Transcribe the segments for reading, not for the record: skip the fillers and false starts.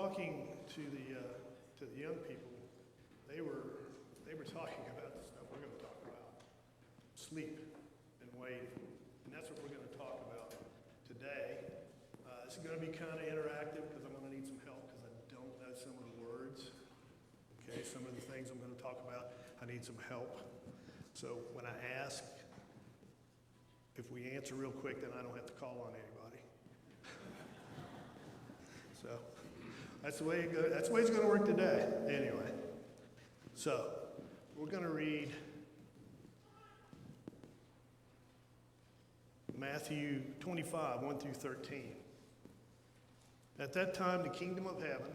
talking to the young people, they were talking about the stuff we're going to talk about, sleep and waiting, and that's what we're going to talk about today. This is going to be kind of interactive because I'm going to need some help because I don't know some of the words. Okay, some of the things I'm going to talk about, I need some help. So when I ask, if we answer real quick, then I don't have to call on anybody. So that's the way it goes. That's the way it's going to work today. Anyway, so we're going to read Matthew 25, 1 through 13. At that time, the kingdom of heaven,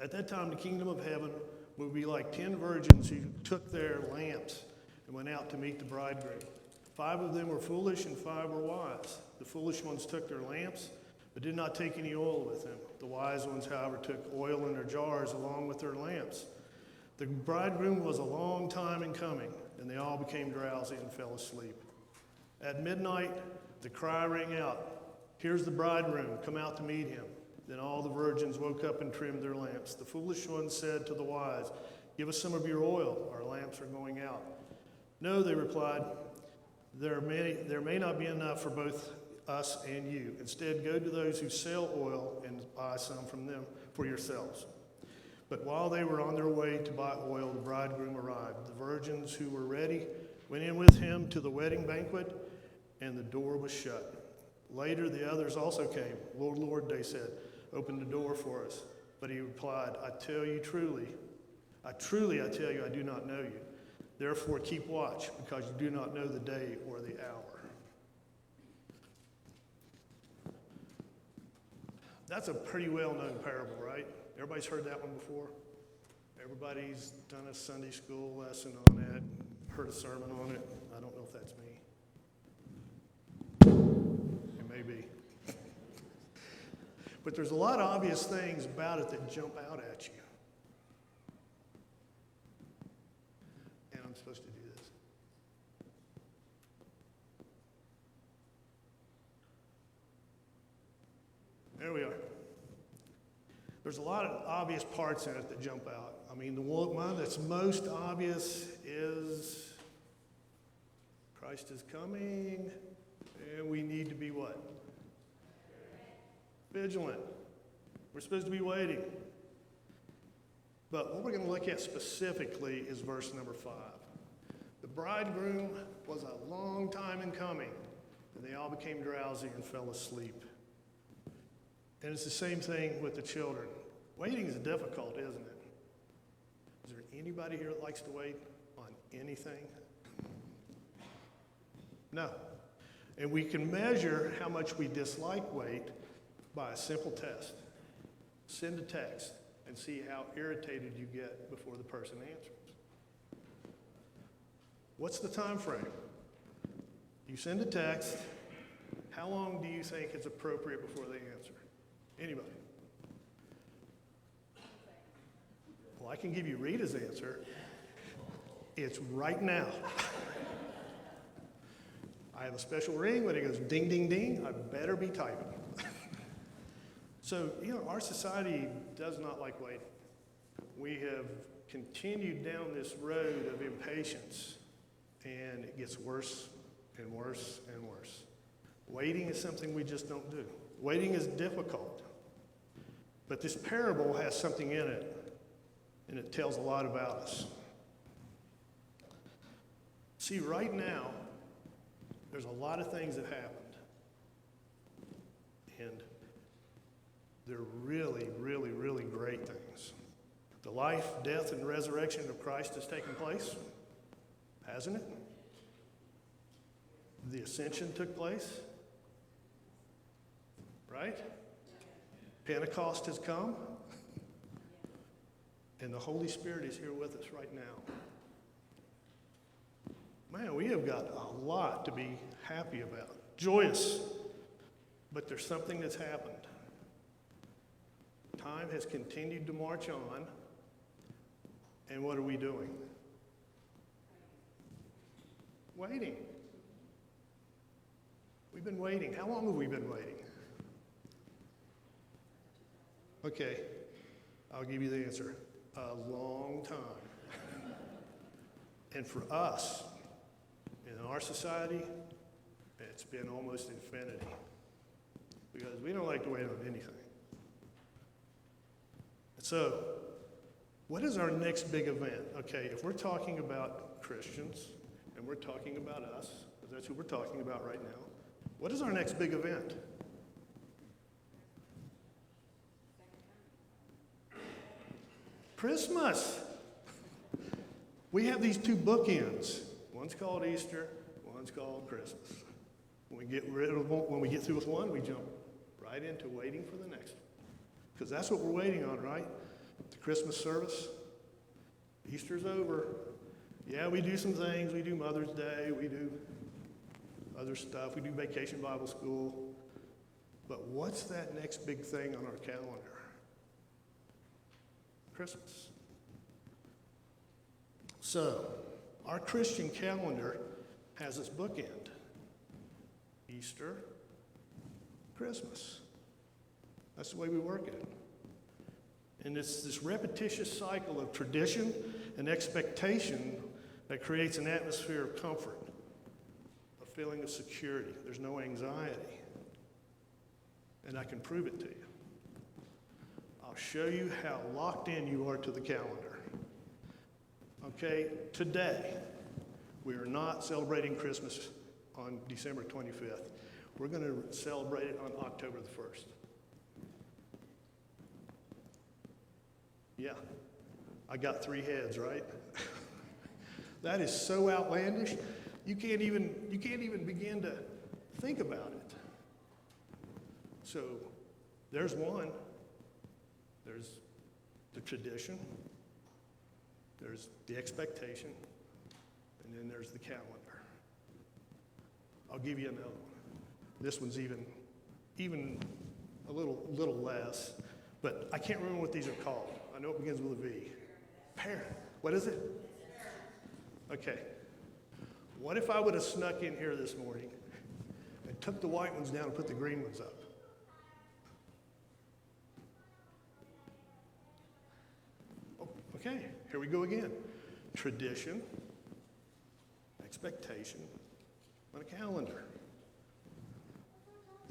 At that time, the kingdom of heaven would be like 10 virgins who took their lamps and went out to meet the bridegroom. 5 of them were foolish and 5 were wise. The foolish ones took their lamps, but did not take any oil with them. The wise ones, however, took oil in their jars along with their lamps. The bridegroom was a long time in coming, and they all became drowsy and fell asleep. At midnight, the cry rang out, "Here's the bridegroom, come out to meet him." Then all the virgins woke up and trimmed their lamps. The foolish ones said to the wise, "Give us some of your oil, our lamps are going out." "No," they replied, there may not be enough for both us and you. Instead, go to those who sell oil and buy some from them for yourselves." But while they were on their way to buy oil, the bridegroom arrived. The virgins who were ready went in with him to the wedding banquet, and the door was shut. Later, the others also came. "Lord, Lord," they said, "open the door for us." But he replied, I tell you, I tell you, I do not know you. Therefore, keep watch, because you do not know the day or the hour." That's a pretty well-known parable, right? Everybody's heard that one before? Everybody's done a Sunday school lesson on it, heard a sermon on it. I don't know if that's me. It may be. But there's a lot of obvious things about it that jump out at you. And I'm supposed to do this. There we are. There's a lot of obvious parts in it that jump out. I mean, the one that's most obvious is Christ is coming, and we need to be what? Vigilant. We're supposed to be waiting. But what we're going to look at specifically is verse number 5. The bridegroom was a long time in coming, and they all became drowsy and fell asleep. And it's the same thing with the children. Waiting is difficult, isn't it? Is there anybody here that likes to wait on anything? No. And we can measure how much we dislike wait by a simple test. Send a text and see how irritated you get before the person answers. What's the time frame? You send a text, how long do you think it's appropriate before they answer? Anybody? Well, I can give you Rita's answer. It's right now. I have a special ring when it goes ding, ding, ding. I better be typing. So, our society does not like waiting. We have continued down this road of impatience, and it gets worse and worse and worse. Waiting is something we just don't do. Waiting is difficult. But this parable has something in it, and it tells a lot about us. See, right now, there's a lot of things that happened. And they're really, really, really great things. The life, death, and resurrection of Christ has taken place, hasn't it? The ascension took place, right? Pentecost has come, and the Holy Spirit is here with us right now. Man, we have got a lot to be happy about, joyous, but there's something that's happened. Time has continued to march on, and what are we doing? Waiting. We've been waiting. How long have we been waiting? Okay, I'll give you the answer. A long time. And for us, in our society, it's been almost infinity. Because we don't like to wait on anything. So, what is our next big event? Okay, if we're talking about Christians, and we're talking about us, because that's who we're talking about right now, what is our next big event? Christmas. We have these two bookends. One's called Easter, one's called Christmas. When we get through with one, we jump right into waiting for the next one. Because that's what we're waiting on, right? The Christmas service. Easter's over. Yeah, we do some things. We do Mother's Day. We do other stuff. We do Vacation Bible School. But what's that next big thing on our calendar? Christmas. So, our Christian calendar has this bookend. Easter, Christmas. That's the way we work it. And it's this repetitious cycle of tradition and expectation that creates an atmosphere of comfort, a feeling of security. There's no anxiety. And I can prove it to you. I'll show you how locked in you are to the calendar. Okay, today, we are not celebrating Christmas on December 25th. We're going to celebrate it on October the 1st. Yeah, I got 3 heads, right? That is so outlandish, you can't even begin to think about it. So there's one. There's the tradition. There's the expectation. And then there's the calendar. I'll give you another one. This one's even a little less, but I can't remember what these are called. I know it begins with a V. Parent. What is it? Okay. What if I would have snuck in here this morning and took the white ones down and put the green ones up? Oh, okay, here we go again. Tradition, expectation, on a calendar.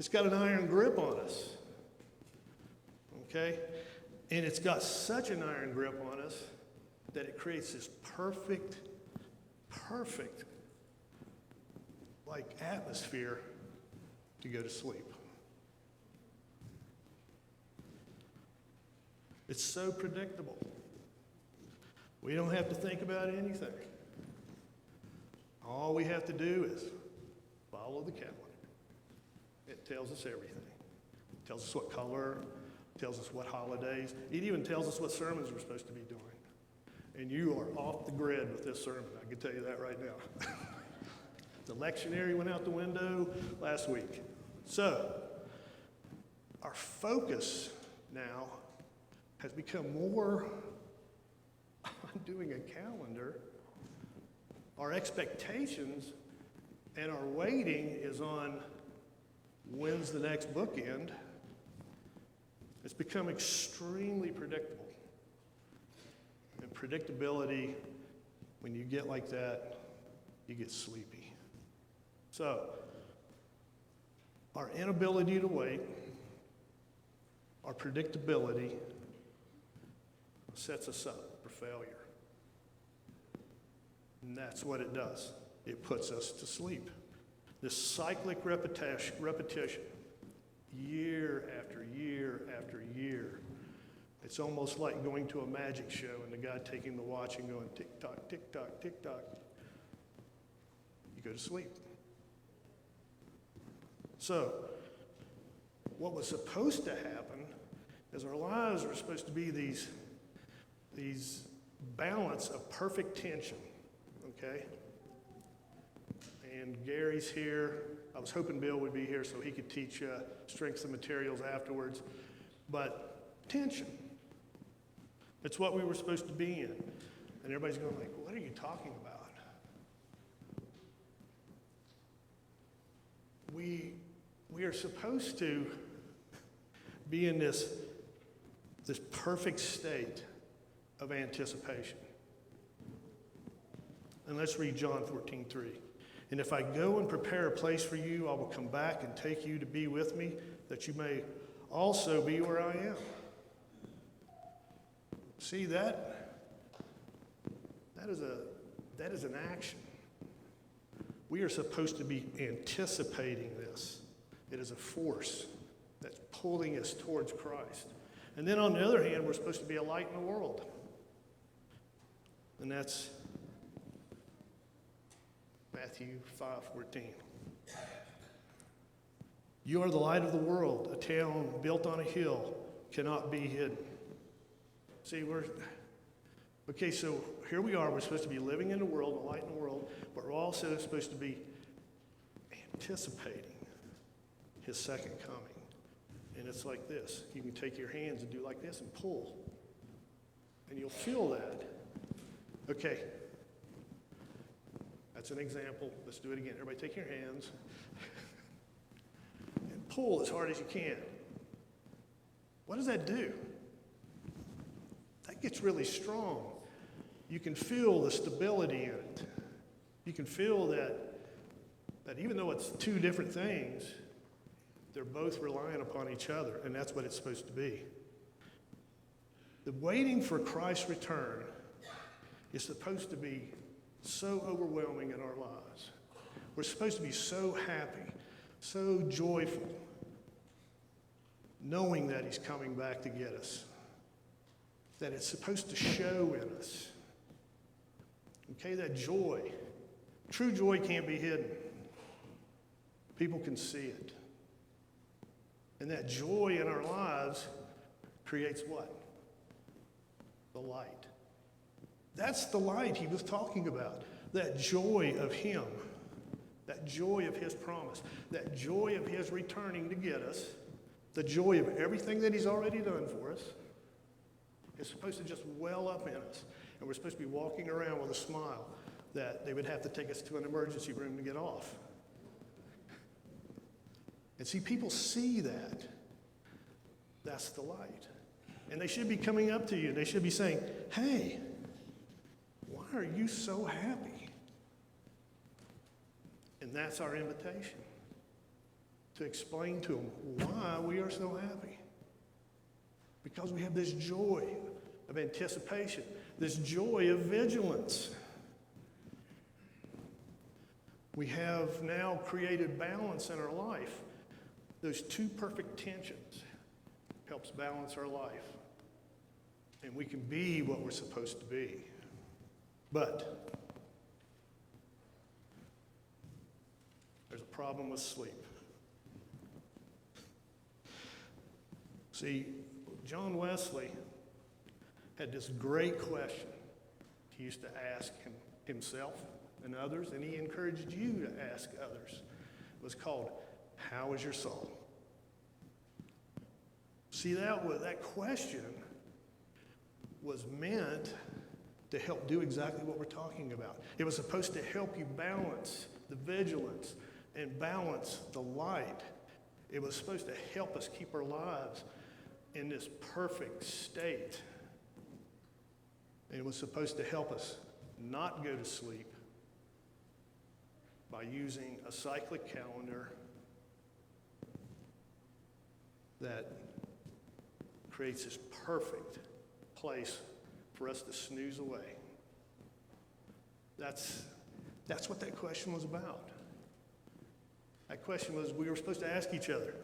It's got an iron grip on us, okay? And it's got such an iron grip on us that it creates this perfect, like atmosphere to go to sleep. It's so predictable. We don't have to think about anything. All we have to do is follow the calendar. It tells us everything. It tells us what color, it tells us what holidays. It even tells us what sermons we're supposed to be doing. And you are off the grid with this sermon. I can tell you that right now. The lectionary went out the window last week. So, our focus now has become more on doing a calendar. Our expectations and our waiting is on when's the next bookend. It's become extremely predictable. And predictability, when you get like that, you get sleepy. So, our inability to wait, our predictability, sets us up for failure. And that's what it does. It puts us to sleep. This cyclic repetition, year after year after year. It's almost like going to a magic show and the guy taking the watch and going tick-tock, tick-tock, tick-tock. You go to sleep. So, what was supposed to happen is our lives were supposed to be these balance of perfect tension, okay? And Gary's here. I was hoping Bill would be here so he could teach strengths and materials afterwards. But tension. It's what we were supposed to be in. And everybody's going like, what are you talking about? we are supposed to be in this perfect state of anticipation. And let's read John 14:3. And if I go and prepare a place for you, I will come back and take you to be with me, that you may also be where I am. See that? That is an action. We are supposed to be anticipating this. It is a force that's pulling us towards Christ. And then on the other hand, we're supposed to be a light in the world. And that's Matthew 5:14. You are the light of the world. A town built on a hill cannot be hidden. See, so here we are. We're supposed to be living in the world, a light in the world, but we're also supposed to be anticipating his second coming. And it's like this. You can take your hands and do like this and pull. And you'll feel that. Okay. That's an example. Let's do it again. Everybody take your hands and pull as hard as you can. What does that do? That gets really strong. You can feel the stability in it. You can feel that even though it's two different things, they're both relying upon each other, and that's what it's supposed to be. The waiting for Christ's return is supposed to be so overwhelming in our lives. We're supposed to be so happy, so joyful, knowing that he's coming back to get us, that it's supposed to show in us. Okay, that joy. True joy can't be hidden. People can see it. And that joy in our lives creates what? The light. That's the light he was talking about. That joy of him. That joy of his promise. That joy of his returning to get us. The joy of everything that he's already done for us. Is supposed to just well up in us. And we're supposed to be walking around with a smile that they would have to take us to an emergency room to get off. And see, people see that. That's the light. And they should be coming up to you. They should be saying, hey, why are you so happy? And that's our invitation. To explain to them why we are so happy. Because we have this joy of anticipation. This joy of vigilance. We have now created balance in our life. Those two perfect tensions helps balance our life. And we can be what we're supposed to be. But there's a problem with sleep. See, John Wesley had this great question he used to ask himself and others, and he encouraged you to ask others. It was called, how is your soul? See, that question was meant to help do exactly what we're talking about. It was supposed to help you balance the vigilance and balance the light. It was supposed to help us keep our lives in this perfect state. It was supposed to help us not go to sleep by using a cyclic calendar that creates this perfect place for us to snooze away. That's what that question was about. That question was, we were supposed to ask each other,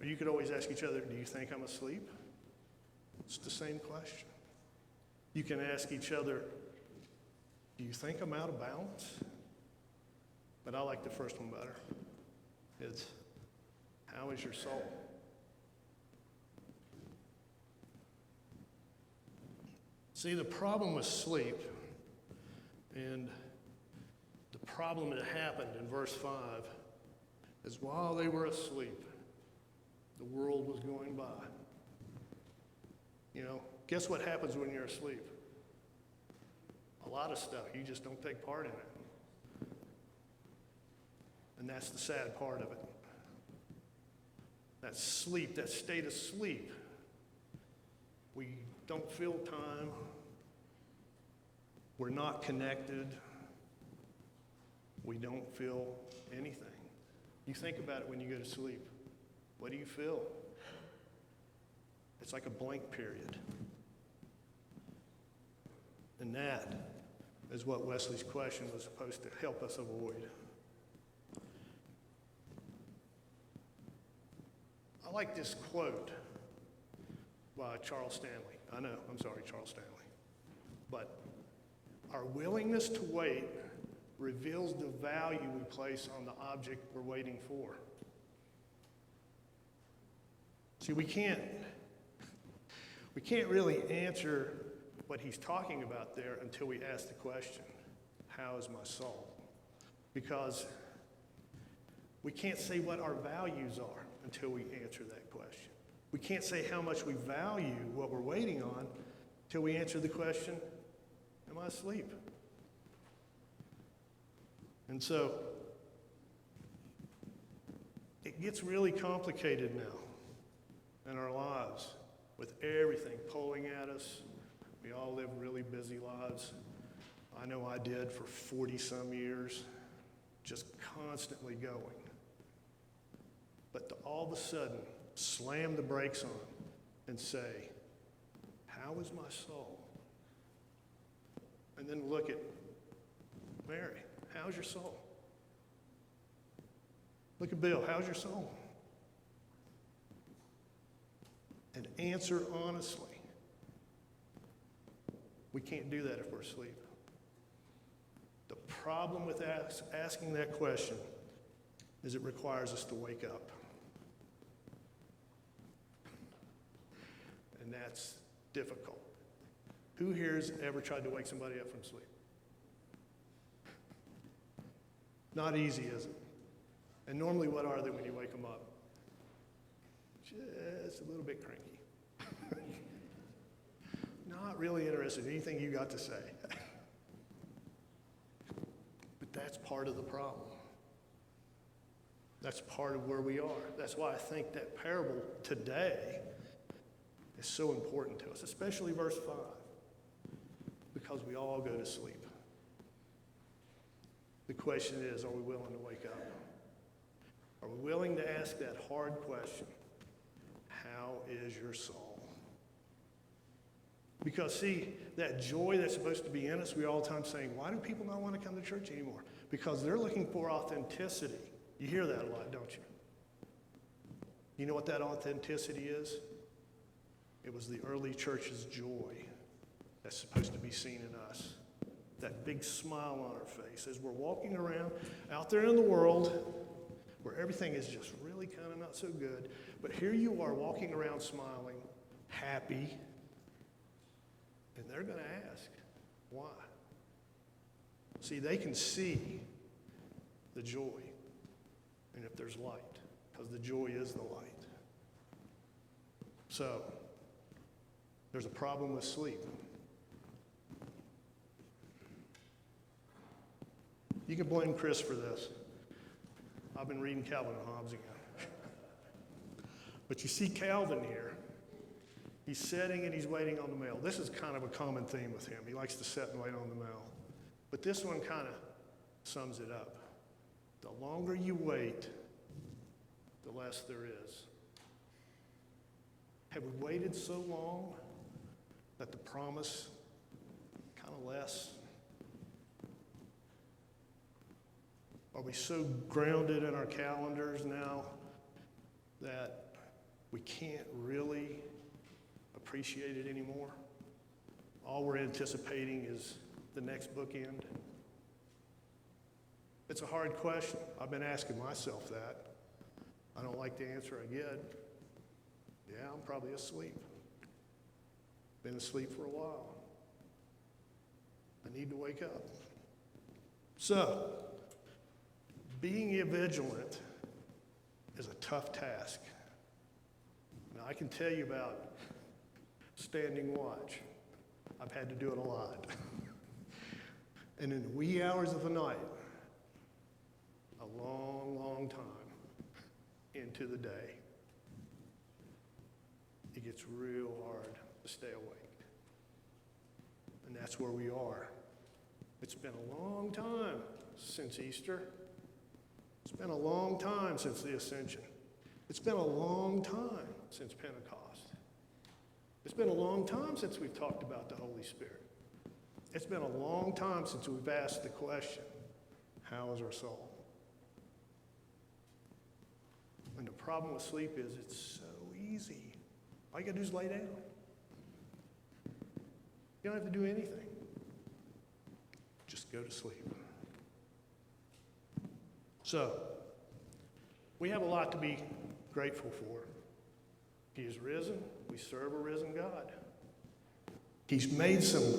or you could always ask each other, do you think I'm asleep? It's the same question. You can ask each other, do you think I'm out of balance? But I like the first one better. It's, how is your soul? See, the problem with sleep, and the problem that happened in verse 5, is while they were asleep, the world was going by. You know, guess what happens when you're asleep? A lot of stuff. You just don't take part in it. And that's the sad part of it. That sleep, that state of sleep. We don't feel time. We're not connected. We don't feel anything. You think about it when you go to sleep. What do you feel? It's like a blank period. And that is what Wesley's question was supposed to help us avoid. I like this quote by Charles Stanley. Charles Stanley. But our willingness to wait reveals the value we place on the object we're waiting for. See, we can't really answer what he's talking about there until we ask the question, how is my soul? Because we can't say what our values are until we answer that question. We can't say how much we value what we're waiting on until we answer the question, am I asleep? And so, it gets really complicated now in our lives with everything pulling at us. We all live really busy lives. I know I did for 40-some years, just constantly going. But to all of a sudden slam the brakes on and say, how is my soul? And then look at Mary. How's your soul? Look at Bill. How's your soul? And answer honestly. We can't do that if we're asleep. The problem with asking that question is it requires us to wake up. And that's difficult. Who here has ever tried to wake somebody up from sleep? Not easy, is it? And normally what are they when you wake them up? Just a little bit cranky. Not really interested in anything you got to say. But that's part of the problem. That's part of where we are. That's why I think that parable today is so important to us, especially verse 5, because we all go to sleep. The question is, are we willing to wake up? Are we willing to ask that hard question? How is your soul? Because see, that joy that's supposed to be in us, we're all the time saying, why do people not want to come to church anymore? Because they're looking for authenticity. You hear that a lot, don't you? You know what that authenticity is? It was the early church's joy that's supposed to be seen in us. That big smile on our face as we're walking around out there in the world where everything is just really kind of not so good. But here you are walking around smiling, happy, and they're going to ask, why? See, they can see the joy, and if there's light, because the joy is the light. So, there's a problem with sleep. You can blame Chris for this. I've been reading Calvin and Hobbes again. But you see Calvin here. He's sitting and he's waiting on the mail. This is kind of a common theme with him. He likes to sit and wait on the mail. But this one kind of sums it up. The longer you wait, the less there is. Have we waited so long that the promise kind of less? Are we so grounded in our calendars now that we can't really appreciate it anymore? All we're anticipating is the next bookend. It's a hard question. I've been asking myself that. I don't like the answer I get. Yeah, I'm probably asleep. Been asleep for a while. I need to wake up. So, being vigilant is a tough task. Now, I can tell you about standing watch. I've had to do it a lot. And in the wee hours of the night, a long, long time into the day, it gets real hard to stay awake. And that's where we are. It's been a long time since Easter. It's been a long time since the Ascension. It's been a long time since Pentecost. It's been a long time since we've talked about the Holy Spirit. It's been a long time since we've asked the question, how is our soul? And the problem with sleep is it's so easy. All you got to do is lay down. You don't have to do anything. Just go to sleep. So, we have a lot to be grateful for. He is risen. We serve a risen God. He's made some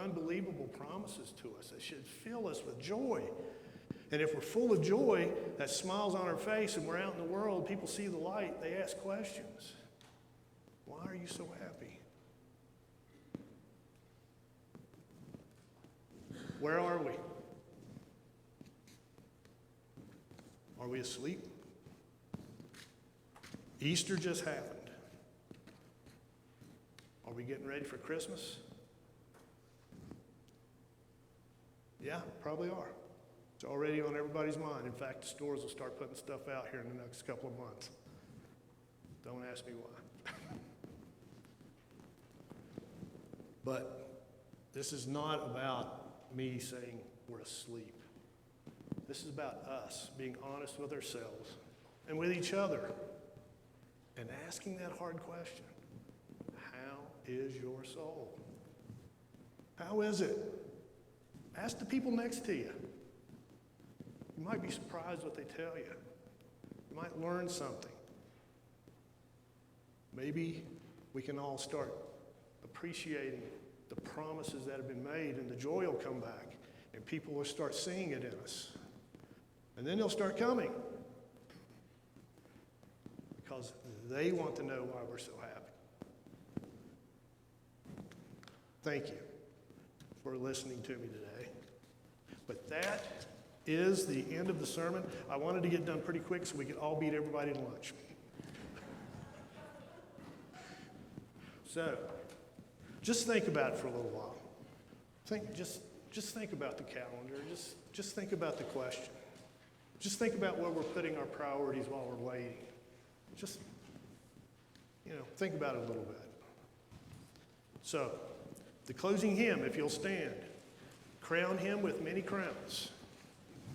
unbelievable promises to us that should fill us with joy. And if we're full of joy, that smiles on our face and we're out in the world, people see the light, they ask questions. Why are you so happy? Where are we? Are we asleep? Easter just happened. Are we getting ready for Christmas? Yeah, probably are. It's already on everybody's mind. In fact, the stores will start putting stuff out here in the next couple of months. Don't ask me why. But this is not about me saying we're asleep. This is about us being honest with ourselves and with each other and asking that hard question. How is your soul? How is it? Ask the people next to you. You might be surprised what they tell you. You might learn something. Maybe we can all start appreciating the promises that have been made, and the joy will come back, and people will start seeing it in us. And then they'll start coming because they want to know why we're so happy. Thank you for listening to me today. But that is the end of the sermon. I wanted to get done pretty quick so we could all beat everybody to lunch. So, just think about it for a little while. Just think about the calendar. Just think about the question. Just think about where we're putting our priorities while we're waiting. Just, think about it a little bit. So, the closing hymn, if you'll stand. Crown him with many crowns.